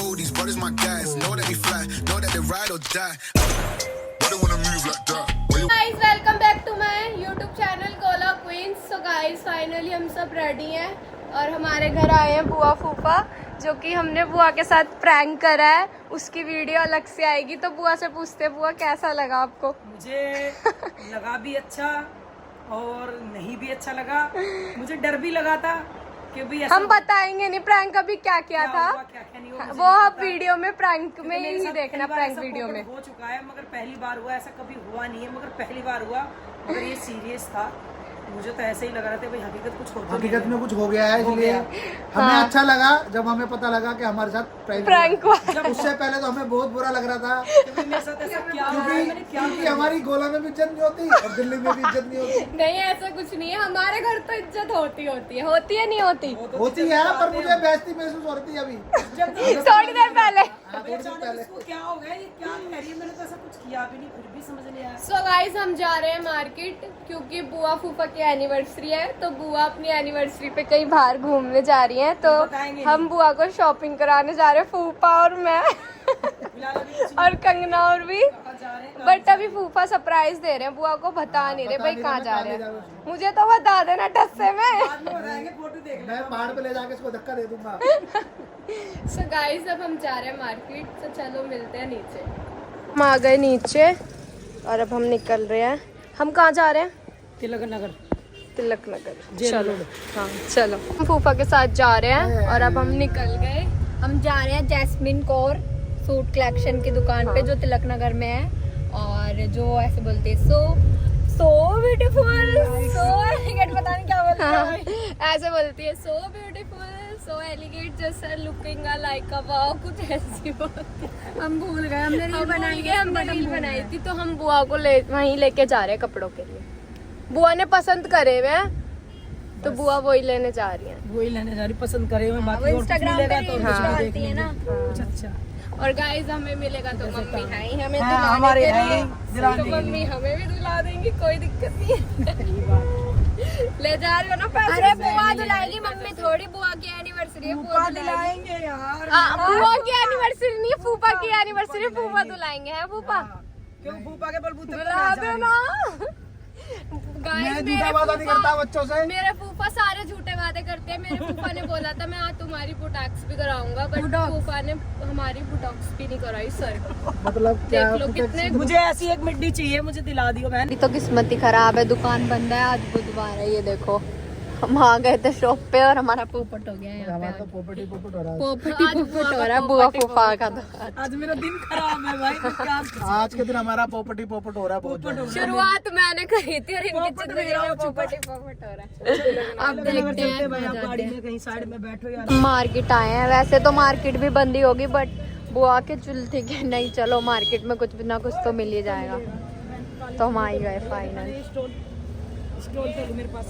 know these brothers my guys. Know that they fly, know that they ride or die. Why they wanna move like that? Guys welcome back to my YouTube channel Gola Queens. So guys finally हम सब ready हैं और हमारे घर आए हैं बुआ फूफा, जो कि हमने बुआ के साथ प्रैंक करा है। उसकी वीडियो अलग से आएगी, तो बुआ से पूछते बुआ कैसा लगा आपको? मुझे लगा भी अच्छा और नहीं भी अच्छा लगा। मुझे डर भी लगा था कि भी हम बताएंगे नहीं प्रैंक अभी क्या क्या था, क्या नहीं हुआ, वो आप वीडियो में प्रैंक में ही देखना। प्रैंक वीडियो में हो चुका है मगर पहली बार हुआ, ऐसा कभी हुआ नहीं है मगर पहली बार हुआ। मगर ये सीरियस था, मुझे तो ऐसे ही लग रहा था भाई हकीकत कुछ होता हकीकत में कुछ हो गया है, इसलिए हमें अच्छा लगा जब हमें पता लगा कि हमारे साथ प्रैंक हुआ। उससे पहले तो हमें बहुत बुरा लग रहा था मेरे साथ ऐसा क्या हुआ है, मैंने क्या क्योंकि हमारी गोला में भी इज्जत नहीं होती और दिल्ली में भी इज्जत नहीं होती। नहीं ऐसा कुछ नहीं है, हमारे घर तो इज्जत होती है नहीं होती? होती है पर मुझे बेइज्जती महसूस हो रही है अभी थोड़ी देर पहले। इसको क्या हो गया, ये क्या कह रही है, मैंने तो ऐसा कुछ किया भी नहीं, फिर भी समझ नहीं आया। सो गाइस हम जा रहे हैं मार्केट क्योंकि बुआ फूफा की एनिवर्सरी है, तो बुआ अपनी एनिवर्सरी पे कहीं बाहर घूमने जा रही हैं, तो हम बुआ को शॉपिंग कराने जा रहे हैं, फूफा और मैं और कंगना और भी। बट अभी फूफा सरप्राइज दे रहे हैं, बुआ को बता नहीं रहे भाई कहाँ जा रहे हैं। मुझे तो बता देना टस्से में। मैं पहाड़ पे ले जाके इसको धक्का दे दूंगा। सो गाइस अब हम जा रहे हैं मार्केट, तो चलो मिलते हैं नीचे। हम आ गए नीचे और अब हम निकल रहे हैं। हम कहाँ जा रहे हैं? तिलक नगर। चलो हाँ चलो, हम फूफा के साथ जा रहे हैं और अब हम निकल गए। हम जा रहे हैं जैस्मिन कौर सूट कलेक्शन की दुकान पे, जो तिलक नगर में है, और जो ऐसे बोलते हैं सो ब्यूटीफुल, सो एलिगेंट, पता नहीं क्या बोलते हैं, ऐसे बोलती है सो ब्यूटीफुल, सो एलिगेंट, जैसे लुकिंग लाइक अ वाओ, कुछ ऐसी बोलती है। हम भूल गए, हमने रील बनाई थी, तो हम बुआ को वहीं लेके जा रहे हैं कपड़ों के लिए। बुआ ने पसंद करे हुए हैं, तो बुआ वही लेने जा रही है, पसंद करे हुए बाकी और कुछ मिलेगा तो डालती है ना कुछ अच्छा। और गाइस हमें मिलेगा तो मम्मी है ही हमें हाँ, दुलाने हमारे के हैं लिए, ही दिलाने तो के मम्मी हमें भी दुला देंगी, कोई दिक्कत नहीं है। ले जा रहे हो ना पैसे? अरे बुआ दुलाएगी, मम्मी थोड़ी। बुआ की एनिवर्सरी है, बुआ दिलाएंगे यार। बुआ की एनिवर्सरी नहीं, फूफा की एनिवर्सरी, फूफा दुलाएंगे हैं। फूफा क्यों फूफा के बलबूते पे दुला देना। मैं झूठा वादा नहीं करता बच्चों से। मेरे फूफा सारे झूठे वादे करते हैं। मेरे फूफा ने बोला था मैं आज तुम्हारी बुटॉक्स भी कराऊंगा, बट फूफा ने हमारी बुटॉक्स भी नहीं कराई सर। मतलब क्या देख लो कितने। मुझे ऐसी एक मिड्डी चाहिए, मुझे दिला दियो बहन। अभी तो किस्मत ही खराब है, दुकान बंद है, आज बुधवार है। ये देखो हम आ गए थे शॉप पे और हमारा पोपट हो गया यहाँ पे। तो पोपटी पोपट हो रहा है। पोपट हो रहा है बुआ फूफा का। तो आज मेरा दिन खराब है भाई, मैं क्या करूं? आज के दिन हमारा पोपटी पोपट हो रहा है बहुत ज्यादा। शुरुआत मैंने करी थी और इनकी जिंदगी में पोपट हो रहा है। अब देखते हैं भाई, आप गाड़ी में कहीं साइड में बैठो यार। मार्केट आए हैं, वैसे तो मार्केट भी बंद ही होगी, बट बुआ के चुल थी कि नहीं चलो मार्केट में कुछ भी ना कुछ तो मिल ही जाएगा, तो हम आ ही गए फाइनल। मेरे पास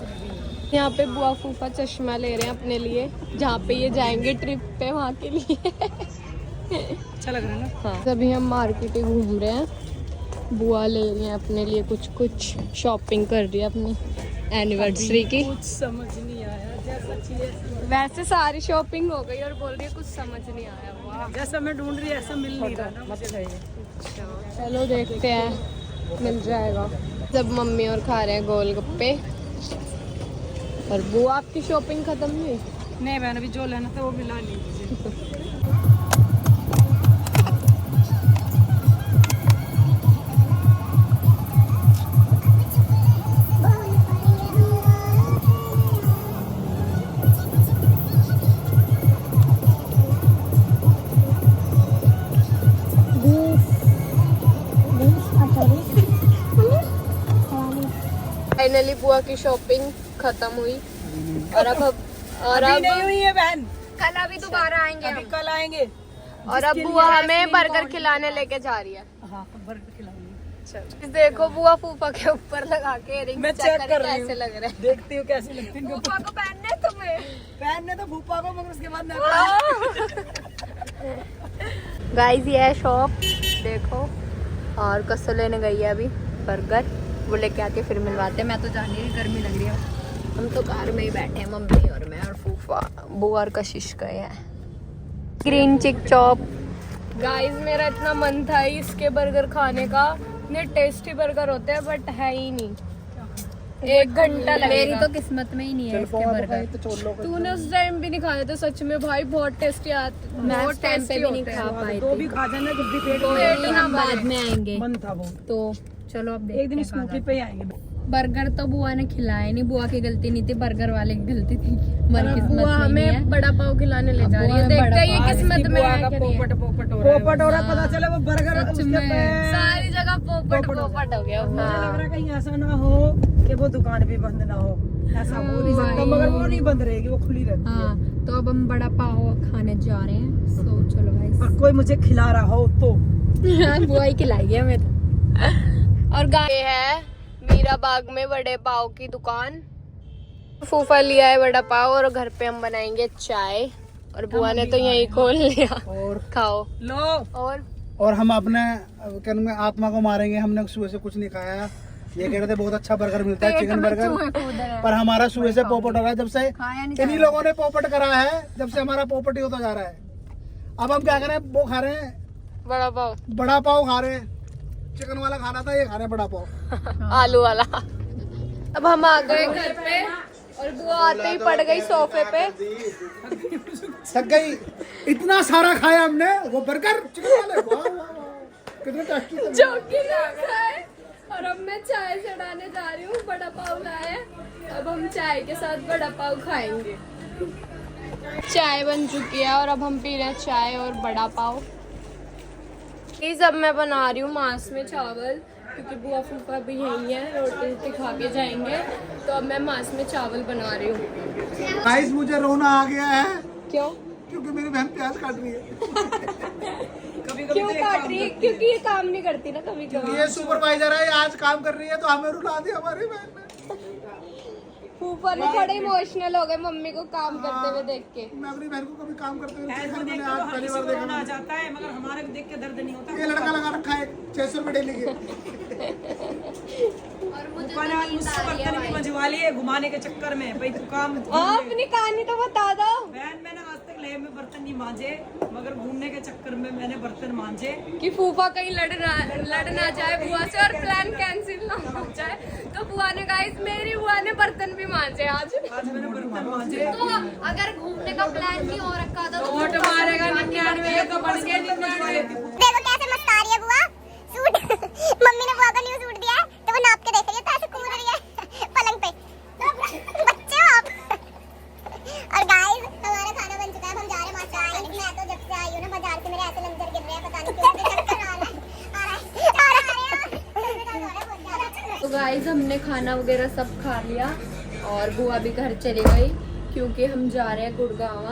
यहाँ पे बुआ फूफा चश्मा ले रहे हैं अपने लिए, जहाँ पे ये जाएंगे ट्रिप पे, वहाँ के लिए। अच्छा लग रहा है ना? हाँ अभी हम मार्केट ही घूम रहे हैं। बुआ ले रही है अपने लिए कुछ शॉपिंग कर रही है अपनी एनिवर्सरी की। कुछ समझ नहीं आया, जैसा चाहिए वैसे सारी शॉपिंग हो गई और बोल रही है कुछ समझ नहीं आया। वाह, जैसा मैं ढूंढ रही ऐसा मिल नहीं रहा ना मुझे। चलो देखते हैं मिल जाएगा। जब मम्मी और खा रहे हैं गोलगप्पे, और बुआ आपकी शॉपिंग खत्म हुई? नहीं मैंने अभी जो लेना था वो मिला नहीं मुझे। फाइनली बुआ की शॉपिंग खत्म हुई और अब नहीं हुई है बहन, कल अभी दोबारा आएंगे अभी हम। कल आएंगे। और अब बुआ हमें बर्गर खिलाने लेके जा रही है। हाँ बर्गर खिलाऊंगी। देखो बुआ फूफा के ऊपर लगा के earrings मैं चेक चेक कर रही हूँ, कैसे लग रहे हैं। देखती हूँ कैसी लगती है। फूफा को पहनने तुम्हें? पहनने तो फूफा को, मगर उसके बाद गाइस ये है शॉप, देखो। और कसो लेने गई है अभी बर्गर, वो लेके आके फिर मिलवाते हैं। मैं तो जानी रही, गर्मी लग रही है। हम तो कार में ही बैठे हैं, मम्मी और मैं और फूफा। बुआ और कशिश गए हैं। ग्रीन चिक चॉप। गाइस मेरा इतना मन था इसके बर्गर खाने का, इतने टेस्टी बर्गर होते हैं बट है ही नहीं। 1 घंटा लगेगा। मेरी तो किस्मत में ही नहीं है इसके बर्गर। तूने उस टाइम भी नहीं खाए थे सच में भाई, बहुत टेस्टी आते, मैं बहुत उस टाइम पे भी नहीं खा पाई तो थी। भी खा जाना जब भी पेट कोई नहीं, हम बाद में आएंगे। मन था वो। तो चलो अब एक दिन देखते हैं स्कूटी पे ही आएंगे। बर्गर तो बुआ ने खिलाया नहीं, बुआ की गलती नहीं थी, बर्गर वाले की गलती थी। हमारी किस्मत बुआ में नहीं है। हमें बड़ा पाव खिलाने ले जा रही है, बुआ देखते बड़ा हैं ये पाव। किस्मत में है कि नहीं है। पोपट हो रहा है, पता चले वो बर्गर सच उसके में। पे- सारी जगह पोपट पोपट हो गया। मुझे लग रहा है कहीं ऐसा ना हो कि वो दुकान भी बंद ना हो, ऐसा हो नहीं सकता, मगर वो नहीं बंद रहेगी, वो खुली रहती है। हाँ, तो अब हम बड़ा पाव खाने जा रहे हैं। सो चलो भाई। और कोई मुझे खिला रहा हो तो बुआ ही खिलाई हमें तो। और गाय है मीरा बाग में बड़े पाव की दुकान। फूफा लिया है बड़ा पाव और घर पे हम बनाएंगे चाय, और बुआ ने तो यही खोल लिया। और खाओ लो। और हम अपने क्या नाम है, आत्मा को मारेंगे। हमने सुबह से कुछ नहीं खाया। ये कह रहे थे बहुत अच्छा बर्गर मिलता है, चिकन बर्गर, पर हमारा सुबह से पोपट हो रहा है। जब से इन्हीं लोगों ने पोपट करा है, जब से हमारा पोपट ही होता जा रहा है। अब हम क्या करें, वो खा रहे हैं बड़ा पाव, बड़ा पाव खा रहे हैं। चिकन वाला खाना था, ये खा रहे हैं बड़ा पाव। आलू वाला। अब हम आ गए घर पे और बुआ आते ही पड़ गई सोफे पे। थक गई, इतना सारा खाया हमने वो बर्गर चिकन वाले। वाह वाह वाह, कितने टेस्टी थे। जो कि नहीं खाए। और अब मैं चाय चढ़ाने जा रही हूँ, बड़ा पाव लाए। अब हम चाय के साथ बड़ा पाव खाएंगे। चाय बन चुकी है और अब हम पी रहे हैं चाय और बड़ा पाव। अब मैं बना रही हूँ मांस में चावल, क्योंकि बुआ फूफा भी यही है, रोटी रोटी खा के जाएंगे। तो अब मैं मांस में चावल बना रही हूँ। गाइस मुझे रोना आ गया है, क्यों क्योंकि मेरी बहन प्याज काट रही है। क्यों काट रही है? क्योंकि ये काम नहीं करती ना कभी कभी। ये सुपरवाइजर है, ये आज काम कर रही है, तो हमें रुला दी हमारी बहन ने। फूफा ने थोड़े इमोशनल हो गए मम्मी को काम करते हुए देख के। मैं अपनी बहन को कभी काम करते हुए ऐसा मैंने देखते आज तो हर पहली किसी बार को रोना देखा। आ जाता है, मगर हमारे को देख के दर्द नहीं होता। ये लड़का लगा रखा है 600 रुपए डेली के। ऊपर आज मुझसे बर्तन भी मंजवा लिए घुमाने के चक्कर में। भाई तू काम अपनी कहानी तो बता दो। बहन, मैंने आज तक लेह में बर्तन नहीं मांजे, मगर घूमने के चक्कर में मैंने बर्तन मांजे। कि फूफा कहीं लड़ ना जाए बुआ से और प्लान कैंसिल ना हो जाए, तो बुआ ने गाइस मेरी बुआ ने बर्तन भी मांजे आज। आज मैंने बर्तन मांजे। तो अगर घूमने का प्लान नहीं हो रखा था तो वोट मारेगा 99 तो बढ़ गया 99। देखो कैसे मस्ता रही है बुआ। सूट मम्मी ने बुआ को न्यू सूट दिया है, तो वो नाप के देख रही है, तो ऐसे कूद रही है पलंग पे। बच्चे हो आप। और गाइस हमारा खाना बन चुका है, हम जा रहे हैं मास्टर। मैं तो जब से आई हूं ना बाजार से, मेरे ऐसे लंगर गिर रहे हैं, पता नहीं क्यों मुझे चक्कर आ रहा है। तो गाइस हमने खाना वगैरह सब खा लिया और बुआ भी घर चली गई, क्योंकि हम जा रहे हैं गुड़गांव,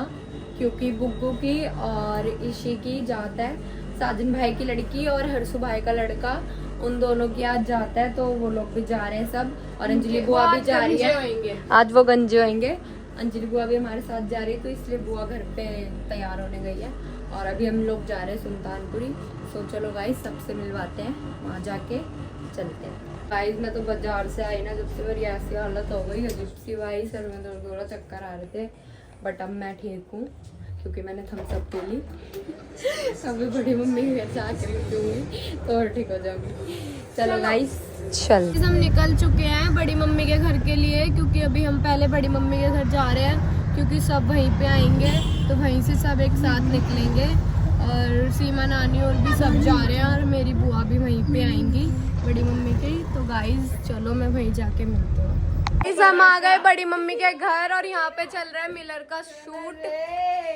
क्योंकि बुग्गू की और ईशी की जात है, साजन भाई की लड़की और हर्षु भाई का लड़का, उन दोनों की आज जाता है, तो वो लोग भी जा रहे हैं सब। और अंजलि बुआ भी जा रही है, आज वो गंजे होंगे। अंजलि बुआ भी हमारे साथ जा रही है, तो इसलिए बुआ घर पे तैयार होने गई है। और अभी हम लोग जा रहे हैं सुल्तानपुरी। सो चलो गाइस सबसे मिलवाते हैं, वहाँ जाके चलते हैं। गाइस मैं तो बाजार से आई ना, जब से मेरी ऐसी हालत हो गई अजीब सी, भाई सर में दर्द हो रहा, चक्कर आ रहे थे, बट अब मैं ठीक हूँ क्योंकि मैंने थम्स अप पी ली। अभी बड़ी मम्मी के घर जाकर पीऊंगी तो और ठीक हो जाऊंगी। चलो गाइस चल। हम निकल चुके हैं बड़ी मम्मी के घर के लिए, क्योंकि अभी हम पहले बड़ी मम्मी के घर जा रहे हैं, क्योंकि सब वहीं पे आएंगे, तो वहीं से सब एक साथ निकलेंगे। और सीमा नानी और भी सब जा रहे हैं, और मेरी बुआ भी वहीं पे आएंगी बड़ी मम्मी की। तो गाइस चलो मैं वहीं जाके मिलती हूँ। हम आ गए बड़ी मम्मी के घर, और यहाँ पे चल रहा है मिलर का शूट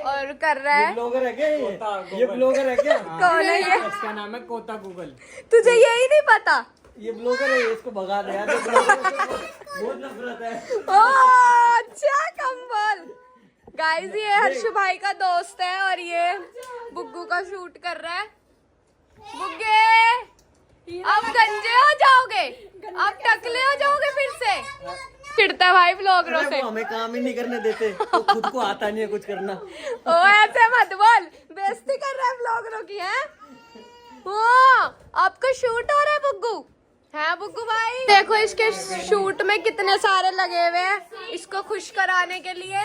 और कर रहा है। ब्लॉगर है क्या ये ब्लॉगर है क्या? कौन है ये? इसका नाम है कोता गूगल। तुझे यही नहीं पता? ये ब्लॉगर है, इसको भगा दे यार। बहुत नफरत है। ओह अच्छा कंबल। गाइस ये हर्षु भाई का दोस्त है, और ये बुग्गू का शूट कर रहा है। बुग्गे अब गंजे हो जाओगे, अब टकले हो जाओगे फिर से। चिढ़ता है भाई ब्लॉगरों से। वो हमें काम ही नहीं करने देते, तो खुद को आता नहीं है कुछ करना। ओ ऐसे मत बोल, बेइज्जती कर रहा है ब्लॉगरों की। है वो आपका शूट हो रहा है बुग्गू? है बुग्गू भाई? देखो इसके शूट में कितने सारे लगे हुए हैं इसको खुश कराने के लिए।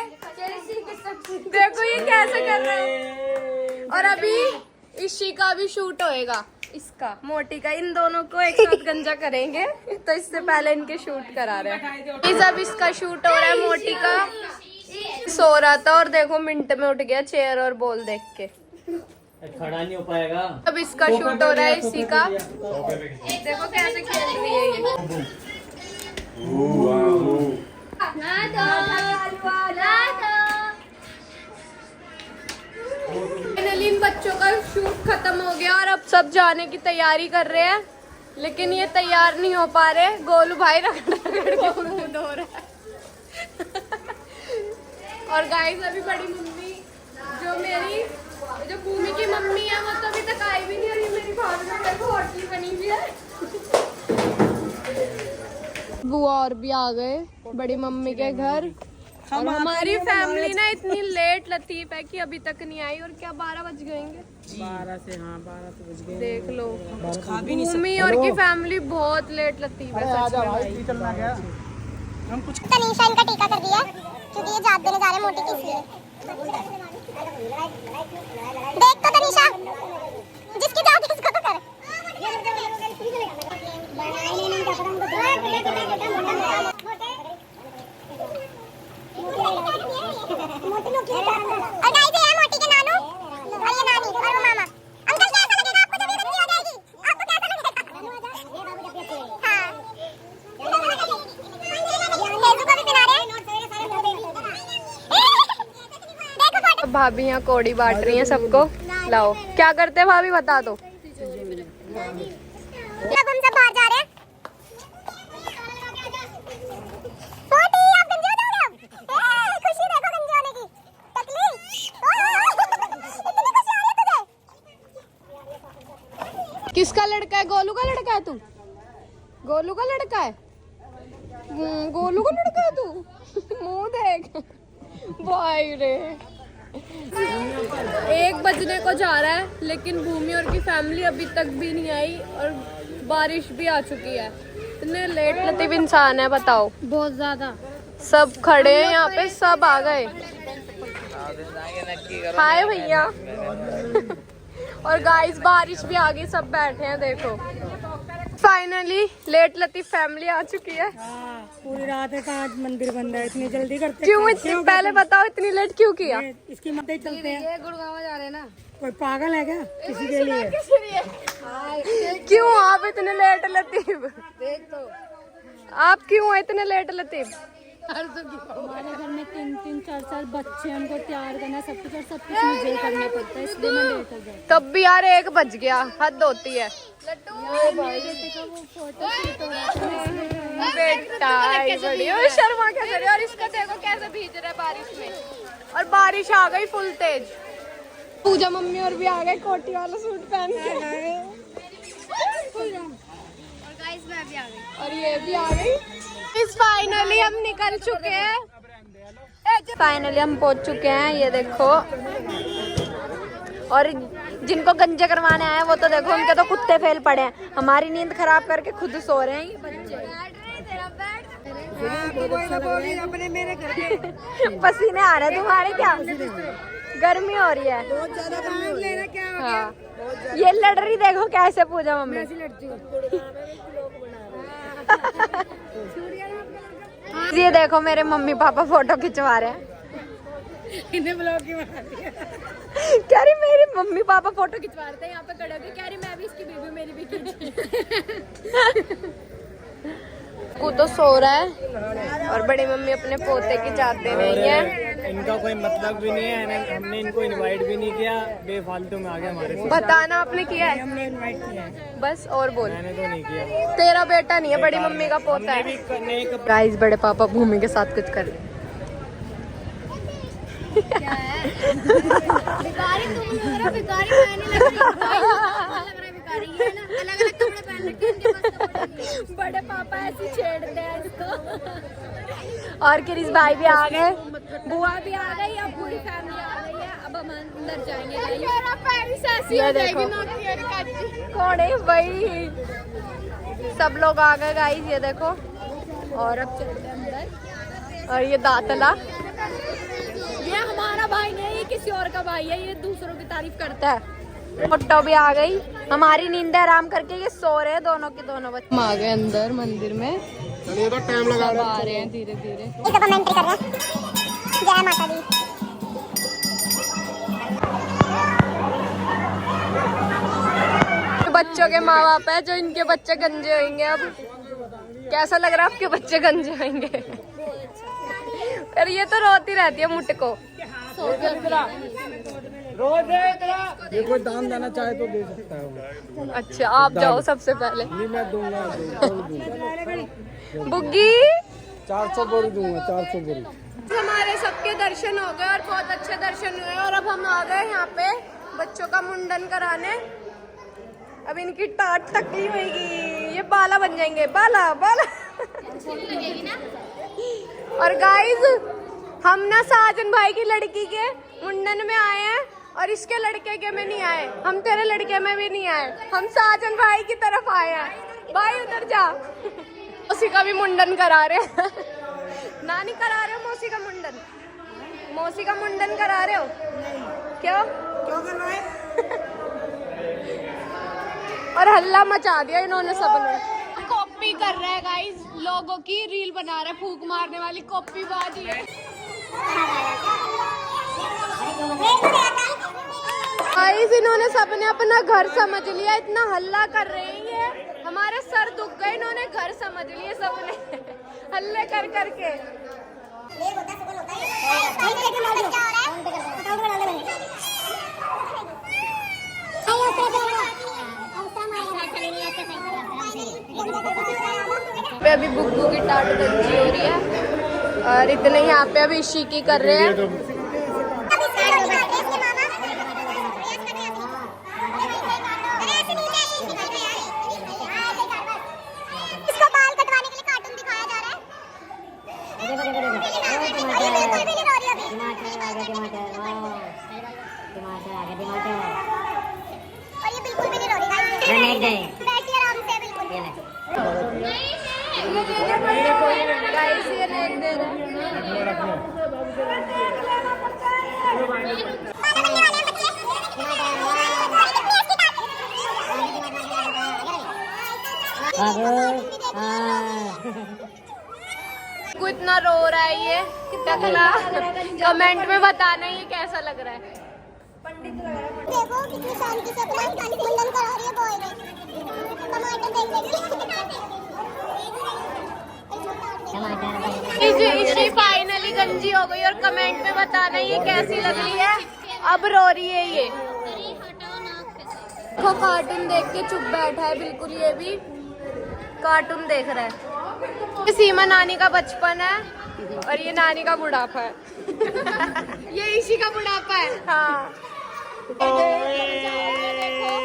देखो ये कैसे कर रहा है। और अभी इशी का भी शूट होएगा, इसका मोटी का, इन दोनों को एक साथ गंजा करेंगे। तो इससे पहले इनके शूट करा रहे हैं। अब इसका शूट हो रहा है, मोटी का सो रहा था और देखो मिनट में उठ गया चेयर और बॉल देख के। खड़ा नहीं हो पाएगा। अब इसका शूट हो रहा है इसी का, देखो कैसे खेल रही है ये। फाइनली इन बच्चों का शूट खत्म हो गया और अब सब जाने की तैयारी कर रहे हैं, लेकिन ये तैयार नहीं हो पा रहे। गोलू भाई रगड़ के मुंह धो रहा है। और गाइस अभी बड़ी मम्मी जो भूमि की मम्मी है वो तो अभी तक आई भी नहीं, और ये मेरी भाभी में देखो होटल बनी हुई है। बुआ और भी आ गए बड़ी मम्मी के घर। और हमारी फैमिली ना इतनी लेट लतीफ है कि अभी तक नहीं आई। और क्या 12 बज गएंगे? 12 से, हाँ 12 तो बज गए। देख लो, भूमि और की फैमिली बहुत लेट लतीफ है। तनीषा इनका टीका कर दिया क्योंकि ये जात देने जा रहे हैं मोटी की, इसलिए। देख तो तनीषा, जिसकी जात है उसको तो कर। और गाइस ये है मोटी के नानू और ये नानी और वो मामा। अंकल कैसा लगेगा आपको जब ये बच्ची हो जाएगी? आपको कैसा लगेगा? हाँ हेजू को भी पिला रहे हैं। भाभी यहाँ कोड़ी बांट रही हैं सबको। लाओ, क्या करते हैं भाभी बता दो। अब हम सब बाहर जा रहे हैं। मोटी आप गंजे हो जाओगे अब। खुशी देखो गंजे होने की। टकली इतनी खुशी आ रही है तुझे? किसका लड़का है? गोलू का लड़का है तू? गोलू का लड़का है? गोलू का लड़का है तू? मुंह देख भाई रे। 1 बजने को जा रहा है, लेकिन भूमि और की फैमिली अभी तक भी नहीं आई और बारिश भी आ चुकी है। इतने लेट लतीफ इंसान है, बताओ। बहुत ज्यादा। सब खड़े हैं यहाँ पे, सब आ गए। हाय भैया। और गाइस बारिश भी आ गई, सब बैठे हैं देखो। फाइनली लेट लतीफ फैमिली आ चुकी है। पूरी रात है, आज मंदिर बंद है, इतनी जल्दी करते क्यों इतनी, पहले बताओ इतनी लेट क्यों किया? इसकी मत चलते हैं। गुड़गांव जा रहे हैं ना। कोई पागल है क्या किसी के लिए? क्यों आप इतने लेट लतीफ? देख तो आप क्यों इतने लेट लतीफ? हमारे घर में 3-3, 4-4 बच्चे हैं, उनको तैयार करना सब कुछ, और सब कुछ मुझे करना पड़ता है, इसलिए मैं लेट हो गई। तब भी यार 1 बज गया, हद होती है। बेटा बड़ी शर्मा क्या करे। और इसका देखो कैसे भीज रहा है बारिश में, और बारिश आ गई फुल तेज। पूजा मम्मी और भी आ गए कोटी वाला सूट पहन के। और गाइस मैं भी आ गई। और ये भी आ गई। इस फाइनली हम निकल चुके हैं। फाइनली हम पहुंच चुके हैं, ये देखो। और जिनको गंजे करवाने आए हैं वो तो देखो, उनके तो कुत्ते फेल पड़े हैं। हमारी नींद खराब करके खुद सो रहे हैं ये बच्चे। पसीने आ रहे हैं तुम्हारे? क्या गर्मी हो रही है? बहुत ज्यादा। हाँ ये लड़ रही, देखो कैसे पूजा मम्मी। ये देखो मेरे मम्मी पापा फोटो खिंचवा रहे हैं। इन्हें ब्लॉग की बना दिया। कह रही मेरे मम्मी पापा फोटो खिंचवा रहे थे यहाँ पे खड़े होकर। कह रही मैं भी इसकी बीबी, मेरी भी खींच। वो तो सो रहा है और बड़ी मम्मी अपने पोते की जाते नहीं है। इनका कोई मतलब भी नहीं है, हमने इनको इनवाइट भी नहीं किया, बेफालतू में आ गया हमारे साथ। बताना आपने किया है? हमने इनवाइट किया है। बस और बोल। मैंने तो नहीं किया। तेरा बेटा नहीं है, बड़ी मम्मी का पोता है। गाइस बड़े पापा भूमि के साथ कुछ कर रहे। क्या है? भिखारी तुम लग रहा, भिखारी मैं नहीं लग रही। भिखारी ये ना अलग-अलग कपड़े पहन रखे हैं, इनके पास कपड़े नहीं है। बड़े पापा ऐसे छेड़ते हैं इसको। और क्रिस भाई भी आ गए, बुआ भी आ गई, अब पूरी फैमिली आ गई है। अब हम अंदर जाएंगे। ये देखो कौन है भाई, सब लोग आ गए गाइस, ये देखो। और अब चलते हैं अंदर। और ये दातला ये हमारा भाई नहीं, ये किसी और का भाई है, ये दूसरों की तारीफ करता है। फोटो भी आ गई, हमारी नींद आराम करके ये सो रहे हैं दोनों के दोनों बच्चे। हम आ गए अंदर मंदिर में, चलिए तो टाइम लगा सब आ रहे हैं धीरे धीरे। एक अब हम एंट्री कर रहे हैं। जय माता दी। बच्चों के माँ बाप है जो इनके बच्चे गंजे होंगे। अब कैसा लग रहा है आपके बच्चे गंजे होंगे? और ये तो रोती रहती है मुटको। ये कोई दान देना चाहे तो दे सकता है। अच्छा आप जाओ सबसे पहले। नहीं मैं दूंगा, बुग्गी 400 बोरी दूंगा, 400 बोरी। हमारे सबके दर्शन हो गए और बहुत अच्छे दर्शन हुए और अब हम आ गए यहाँ पे बच्चों का मुंडन कराने। अब इनकी टाट टकली होगी, ये बाला बन जाएंगे, बाला बाला। और गाइस हम ना साजन भाई की लड़की के मुंडन में आए हैं और इसके लड़के के में नहीं आए, हम तेरे लड़के में भी नहीं आए, हम साजन भाई की तरफ आए हैं। भाई उधर जा। मौसी का भी मुंडन करा रहे हैं। नानी करा रहे हो मौसी का मुंडन? मौसी का मुंडन करा रहे हो? क्यों क्यों करवाए? और हल्ला मचा दिया इन्होंने सबने। कॉपी कर रहे हैं गाइस, लोगों की रील बना रहे, फूक मारने वाली कॉपी बाजी है। गाइस इन्होंने सबने अपना घर समझ लिया, इतना हल्ला कर रहे हैं ये, हमारे सर दुख गए, इन्होंने घर समझ लिए सबने हल्ले कर करके। पे अभी बुग्गू की टाट गंजी हो रही है और इतने यहाँ पे अभी शीकी कर रहे हैं। इसको बाल कटवाने के लिए कार्टून दिखाया जा रहा है। बिल्कुल भी नहीं रो रही अभी। और ये बिल्कुल भी नहीं रो रही। बैठिए आराम से बिल्कुल। गाइस ये नेक दे रहा को इतना रो रहा है ये टकला। कमेंट में बताना ये कैसा लग रहा है। देखो कितनी शांति से अपना मुंडन करा रही है बॉय ने। टमाटर इसकी फाइनली गंजी हो गई और कमेंट में बताना ये कैसी लग रही है। अब रो रही है ये। देखो कार्टून देख के चुप बैठा है बिल्कुल, ये भी कार्टून देख रहा है। सीमा नानी का बचपन है और ये नानी का बुढ़ापा है। ये इसी का बुढ़ापा है। हाँ देखो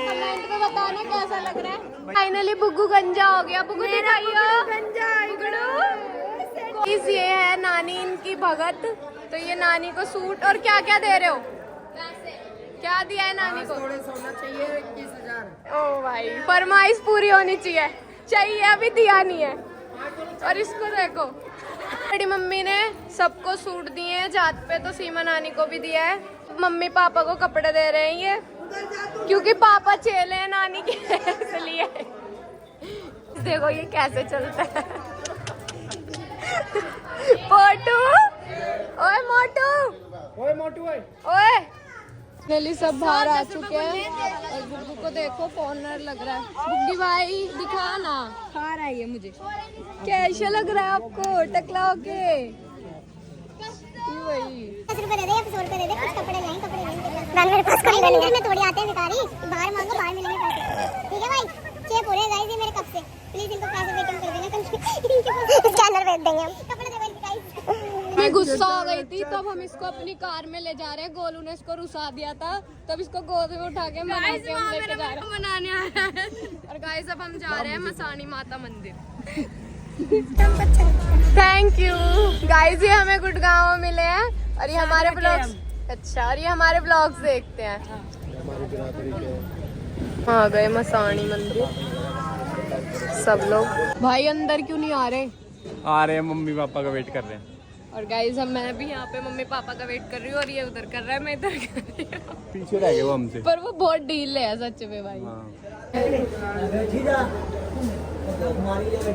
कमेंट में बताना कैसा लग रहा है। फाइनली बुग्गू गंजा हो गया। बुग्गू दिखाइयो गंजा। ये है नानी इनकी भगत, तो ये नानी को सूट और क्या क्या दे रहे हो? क्या दिया है नानी को? सोना चाहिए 21,000। ओ भाई फरमाइश पूरी होनी चाहिए अभी दिया नहीं है। और इसको देखो बड़ी मम्मी ने सबको सूट दिए हैं, जात पे तो सीमा नानी को भी दिया है। मम्मी पापा को कपड़े दे रहे हैं ये, क्योंकि पापा चेले हैं नानी के इसलिए। देखो ये कैसे चलता है। मोटू ओए मोटू ओए मोटू ओए। फाइनली सब बाहर आ चुके हैं और बुग्गू को देखो कॉर्नर लग रहा है। बुग्गी भाई दिखा ना, खा रहा है ये मुझे। कैसा लग रहा है आपको टकला होके? वही 10 रुपए दे दे या 100 रुपए दे दे, कुछ कपड़े लाएं मेरे पास कोई नहीं है। थोड़ी आते हैं भिखारी, बाहर मांगो बाहर मिलेंगे पैसे। ठीक है भाई, चेप हो रहे हैं गाइस ये मेरे कप से, प्लीज इनको पैसे पेटीएम कर देना, स्कैनर भेज देंगे हम। कपड़े दे गाइस। मैं गुस्सा आ गई थी तब हम इसको अपनी कार में ले जा रहे हैं। गोलू ने इसको रुसा दिया था, तब इसको गोद में उठा के मना के हम लेके जा रहे हैं। मनाने आया है। और गाइस अब हम जा रहे हैं मसानी माता मंदिर। थैंक यू गाइस, ये हमें गुड़गांव में मिले हैं और ये हमारे ब्लॉग्स। अच्छा, और ये हमारे ब्लॉग्स देखते हैं। आ गए मसानी मंदिर सब लोग। भाई अंदर क्यों नहीं आ रहे? आ रहे हैं, मम्मी पापा का वेट कर रहे हैं। और गाइस हम मैं भी यहाँ पे मम्मी पापा का वेट कर रही हूँ और ये उधर कर रहा है, मैं इधर कर रही हूँ। पीछे रह गए वो हमसे। पर वो बहुत डील है सच में भाई।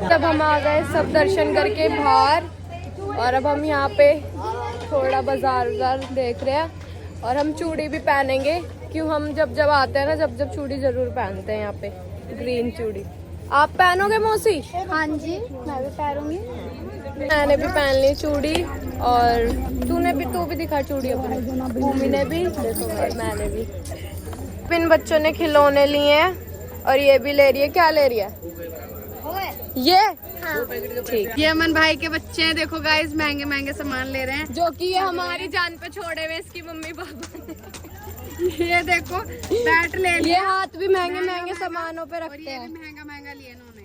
तब हम आ गए सब दर्शन करके बाहर और अब हम यहाँ पे थोड़ा बाजार देख रहे हैं और हम चूड़ी भी पहनेंगे क्यों हम जब जब आते हैं ना जब चूड़ी जरूर पहनते हैं यहाँ पे, ग्रीन चूड़ी। आप पहनोगे मौसी? हाँ जी मैं भी पहनूंगी। मैंने भी पहन ली चूड़ी और तू भी दिखा चूड़ी अपनी। भूमि ने भी, देखो मैंने भी। इन बच्चों ने खिलौने लिए हैं और ये भी ले रही है। क्या ले रही है ये? ठीक। ये अमन भाई के बच्चे हैं, देखो गाइस महंगे महंगे सामान ले रहे हैं जो कि ये हमारी जान पे छोड़े हुए इसकी मम्मी पापा ने। ये देखो बैट ले लिया, ये हाथ भी महंगे महंगे सामानों पे रखते हैं। महंगा महंगा लिया इन्होंने।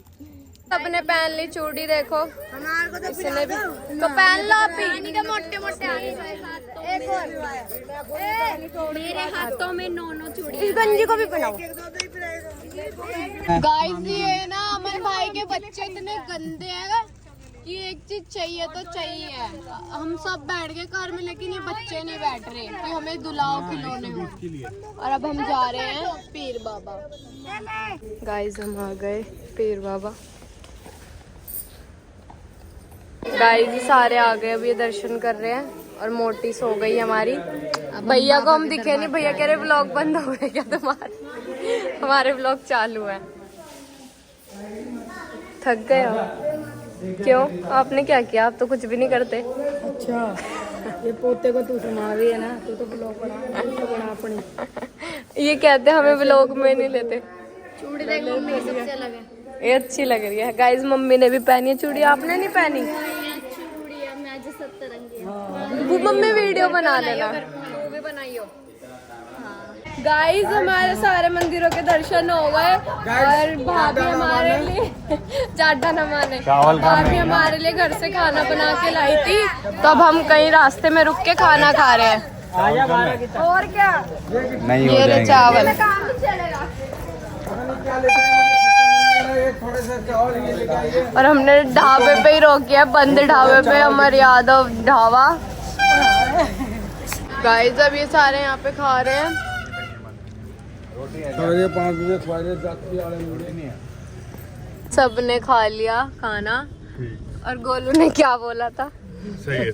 सबने पहन ली चूड़ी, देखो इसने भी तो पहन लो आप ही। मोटे मोटे एक और मेरे हाथों में 9 चूड़ी। इस गंजी को भी पहनाओ। गाइस ये ना अमन भाई के बच्चे इतने गंदे हैं कि एक चीज चाहिए तो चाहिए। हम सब बैठ गए कार में लेकिन ये बच्चे नहीं बैठ रहे कि हमें दुलाओ खिलौने हो। और अब हम जा रहे हैं पीर बाबा। गाइस हम आ गए पीर बाबा। गाइस सारे आ गए, अब ये दर्शन कर रहे हैं और मोटी सो गई हमारी। भैया को हम दिखे नहीं, भैया कह रहे व्लॉग बंद हो गए क्या तुम्हारे? हमारे व्लॉग चालू है। थक गए हो? क्यों, आपने क्या किया? आप तो कुछ भी नहीं करते। अच्छा ये पोते को तू सुना रही है ना, तू तो ब्लॉग बना अपनी। ये कहते हमें व्लॉग में नहीं लेते। चूड़ी देख मम्मी सबसे अलग है। ये अच्छी लग रही है। गाइस मम्मी ने भी पहनी है चूड़ी, आपने नहीं पहनी? चूड़ी है मैं जो 70 रंग की है। वो मम्मी वीडियो बना लेना, तू भी बनाइयो। गाइस हमारे सारे मंदिरों के दर्शन हो गए और भाभी हमारे लिए चाटा न माने, भाभी हमारे लिए घर से खाना बना के लाई थी, तो अब हम कहीं रास्ते में रुक के खाना खा रहे हैं। और क्या नहीं ये रहे चावल। और हमने ढाबे पे ही रोकी है, बंद ढाबे पे, अमर यादव ढाबा। गाइस अब ये सारे यहाँ पे खा रहे हैं। 5 बजे सबने खा लिया खाना और गोलू ने क्या बोला था? सही है।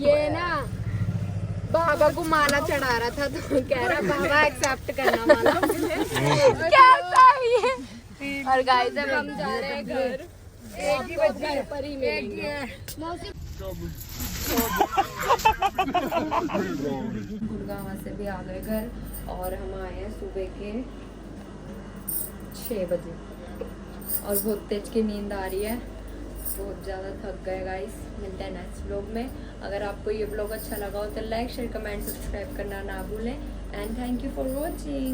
ये ना बाबा को माला चढ़ा रहा था तो कह रहा बाबा एक्सेप्ट करना माला। कैसा है ये? और गाइस अब हम जा रहे हैं घर। घर पर ही मिलेंगे। गुड़गांव से भी आ गए घर और हम आए हैं सुबह के 6 बजे और बहुत तेज की नींद आ रही है, बहुत ज़्यादा थक गए गाइस। मिलते हैं नेक्स्ट व्लॉग में। अगर आपको ये व्लॉग अच्छा लगा हो तो लाइक शेयर कमेंट सब्सक्राइब करना ना भूलें and thank you for watching.